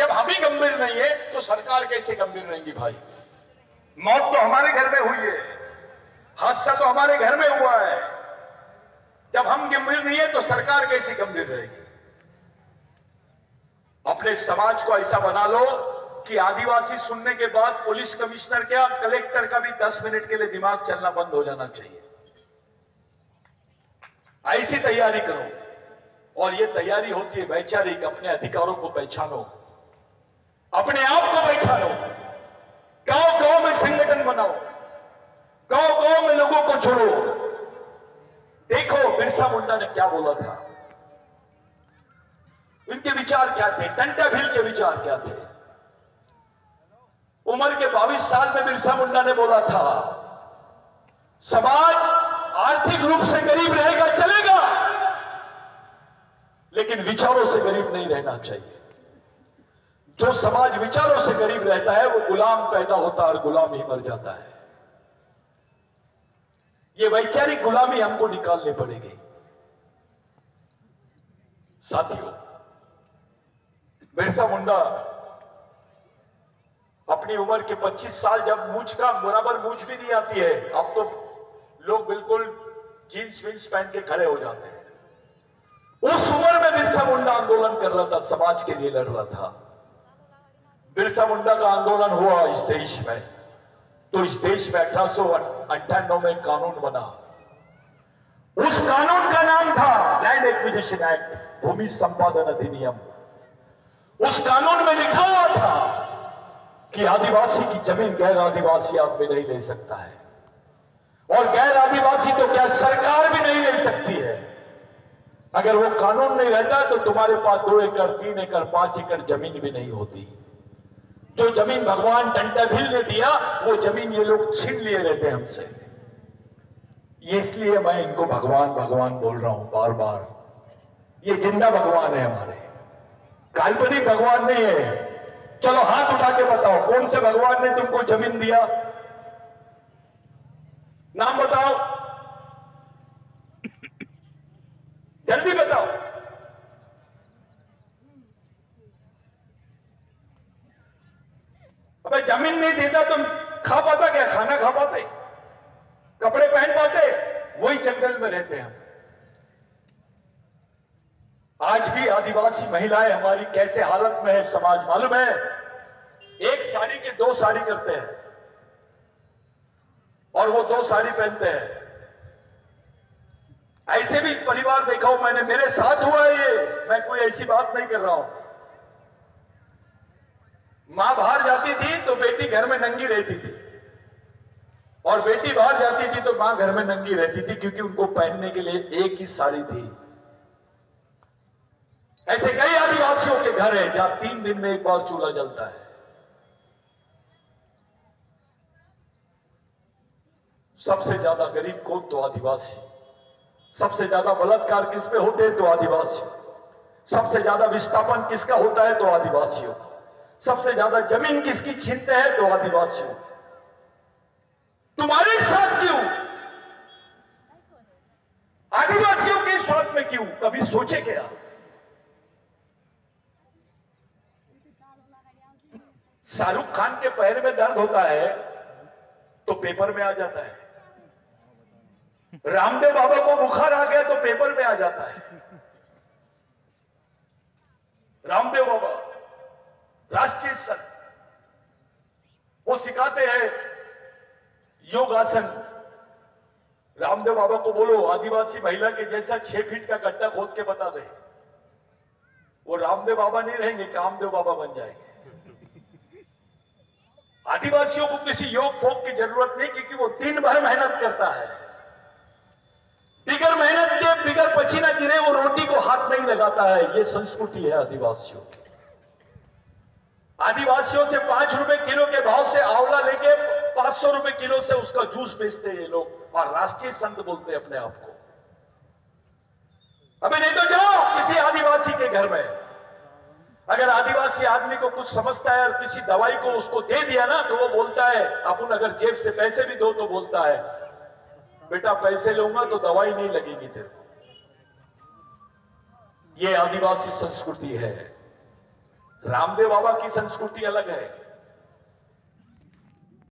जब हम ही गंभीर नहीं है तो सरकार कैसे गंभीर रहेंगी भाई? मौत तो हमारे घर में हुई है, हादसा तो हमारे घर में हुआ है। जब हम गंभीर नहीं है तो सरकार कैसी गंभीर रहेगी? अपने समाज को ऐसा बना लो कि आदिवासी सुनने के बाद पुलिस कमिश्नर क्या कलेक्टर का भी 10 मिनट के लिए दिमाग चलना बंद हो जाना चाहिए। ऐसी तैयारी करो। और यह तैयारी होती है वैचारिक, अपने अधिकारों को पहचानो, अपने आप को पहचानो, गांव गांव में संगठन बनाओ, गांव गांव में लोगों को जोड़ो। देखो बिरसा मुंडा ने क्या बोला था, उनके विचार क्या थे, टंटा भील के विचार क्या थे। उम्र के 22 साल में बिरसा मुंडा ने बोला था, समाज आर्थिक रूप से गरीब रहेगा चलेगा, लेकिन विचारों से गरीब नहीं रहना चाहिए। जो समाज विचारों से गरीब रहता है वो गुलाम पैदा होता है और गुलाम ही मर जाता है। ये वैचारिक गुलामी हमको निकालनी पड़ेगी। साथियों, बिरसा मुंडा अपनी उम्र के 25 साल, जब मूंछ का बराबर मूंछ भी नहीं आती है, अब तो लोग बिल्कुल जीन्स विन्स पहन के खड़े हो जाते हैं। उस उम्र में बिरसा मुंडा आंदोलन कर रहा था, समाज के लिए लड़ रहा था। बिरसा मुंडा का आंदोलन हुआ इस देश में, तो इस देश में 1898 में कानून बना। उस कानून का नाम था लैंड एक्विजिशन एक्ट, भूमि संपादन अधिनियम। उस कानून में लिखा हुआ था कि आदिवासी की जमीन गैर आदिवासी आदमी नहीं ले सकता है, और गैर आदिवासी तो क्या सरकार भी नहीं ले सकती है। अगर वो कानून नहीं रहता तो तुम्हारे पास 2 एकड़ 3 एकड़ 5 एकड़ जमीन भी नहीं होती। जो जमीन भगवान टंटा भील ने दिया वो जमीन ये लोग छीन लिए रहते हैं हमसे। ये इसलिए मैं इनको भगवान भगवान बोल रहा हूं बार बार। ये जिंदा भगवान है हमारे, काल्पनिक भगवान नहीं है। चलो हाथ उठा के बताओ कौन से भगवान ने तुमको जमीन दिया, नाम बताओ, जल्दी बताओ। अबे जमीन नहीं देता तुम खा पाता क्या, खाना खा पाते, कपड़े पहन पाते? वही जंगल में रहते हैं हम। आज भी आदिवासी महिलाएं हमारी कैसे हालत में है समाज मालूम है? एक साड़ी के 2 साड़ी करते हैं और वो 2 साड़ी पहनते हैं। ऐसे भी परिवार देखा हूं मैंने, मेरे साथ हुआ है ये, मैं कोई ऐसी बात नहीं कर रहा हूं। मां बाहर जाती थी तो बेटी घर में नंगी रहती थी, और बेटी बाहर जाती थी तो मां घर में नंगी रहती थी, क्योंकि उनको पहनने के लिए एक ही साड़ी थी। ऐसे कई आदिवासियों के घर हैं जहां 3 दिन में एक बार चूल्हा जलता है। सबसे ज्यादा गरीब कौन? तो आदिवासी। सबसे ज्यादा बलात्कार किस पे होते हैं? तो आदिवासी। सबसे ज्यादा विस्थापन किसका होता है? तो आदिवासियों। सबसे ज्यादा जमीन किसकी छीनते हैं? तो आदिवासियों। तुम्हारे साथ क्यों? आदिवासियों के साथ में क्यों? कभी सोचे क्या? शाहरुख खान के पैर में दर्द होता है तो पेपर में आ जाता है। रामदेव बाबा को बुखार आ गया तो पेपर में आ जाता है। रामदेव बाबा राष्ट्रीय संत, वो सिखाते हैं योगासन। रामदेव बाबा को बोलो आदिवासी महिला के जैसा 6 फीट का गड्ढा खोद के बता दे, वो रामदेव बाबा नहीं रहेंगे, कामदेव बाबा बन जाएंगे। आदिवासियों को किसी योग फोक की जरूरत नहीं, क्योंकि वो दिन भर मेहनत करता है। बिगर मेहनत के, बिगर पसीना गिरे वो रोटी को हाथ नहीं लगाता है। ये संस्कृति है आदिवासियों की। आदिवासियों से 5 रुपए किलो के भाव से आंवला लेके 500 रुपए किलो से उसका जूस बेचते हैं ये लोग, और राष्ट्रीय संत बोलते हैं अपने आप को। अबे नहीं तो जाओ किसी आदिवासी के घर में, अगर आदिवासी आदमी को कुछ समझता है और किसी दवाई को उसको दे दिया ना तो वो बोलता है, अपन अगर जेब से पैसे भी दो तो बोलता है बेटा पैसे लूंगा तो दवाई नहीं लगेगी तेरे को। ये आदिवासी संस्कृति है। रामदेव बाबा की संस्कृति अलग है,